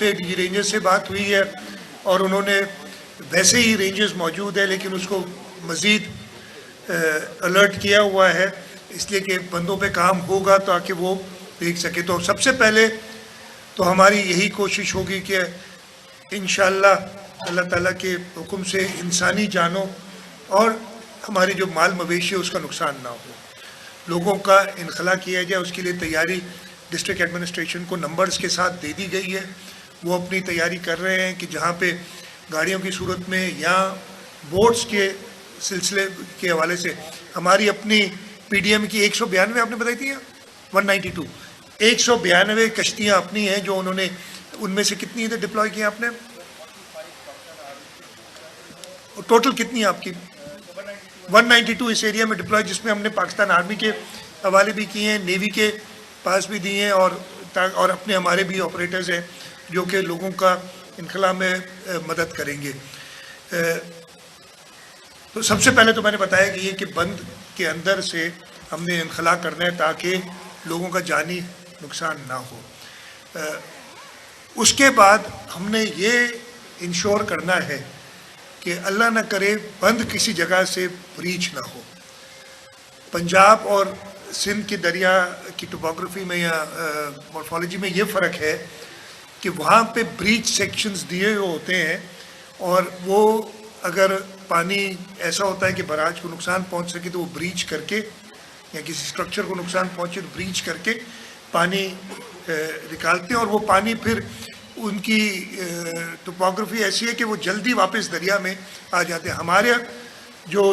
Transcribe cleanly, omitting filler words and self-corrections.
سے D rangers से बात हुई है और उन्होंने वैसे ही रेंजर्स मौजूद है लेकिन उसको मज़ीद अलर्ट किया हुआ है इसलिए कि बंदों पे काम होगा ताकि वो देख सके। तो सबसे पहले तो हमारी यही कोशिश होगी कि इंशाअल्लाह अल्लाह ताला के हुक्म से इंसानी जानों और हमारी जो माल मवेशी है उसका नुकसान ना हो, लोगों का इनखला किया जाए। उसके लिए तैयारी डिस्ट्रिक्ट एडमिनिस्ट्रेशन को नंबर्स के साथ दे दी गई है, वो अपनी तैयारी कर रहे हैं कि जहाँ पे गाड़ियों की सूरत में या बोट्स के सिलसिले के हवाले से हमारी अपनी पीडीएम की 192 आपने बताई थी 192 192 कश्तियाँ अपनी हैं जो उन्होंने, उनमें से कितनी इधर डिप्लॉय की आपने, टोटल कितनी आपकी 192 इस एरिया में डिप्लॉय, जिसमें हमने पाकिस्तान आर्मी के हवाले भी किए हैं, नेवी के पास भी दिए हैं और अपने हमारे भी ऑपरेटर्स हैं जो कि लोगों का इनखला में मदद करेंगे। तो सबसे पहले तो मैंने बताया कि ये कि बंद के अंदर से हमने इनखला करना है ताकि लोगों का जानी नुकसान ना हो। उसके बाद हमने ये इंश्योर करना है कि अल्लाह न करे बंद किसी जगह से ब्रीच ना हो। पंजाब और सिंध के दरिया की टोपोग्राफी में या मॉर्फोलॉजी में ये फ़र्क है कि वहाँ पे ब्रीच सेक्शंस दिए हुए होते हैं और वो अगर पानी ऐसा होता है कि बराज को नुकसान पहुँच सके तो वो ब्रीच करके या किसी स्ट्रक्चर को नुकसान पहुँचे तो ब्रीच करके पानी निकालते हैं और वो पानी फिर उनकी टोपोग्राफी ऐसी है कि वो जल्दी वापस दरिया में आ जाते हैं। हमारे जो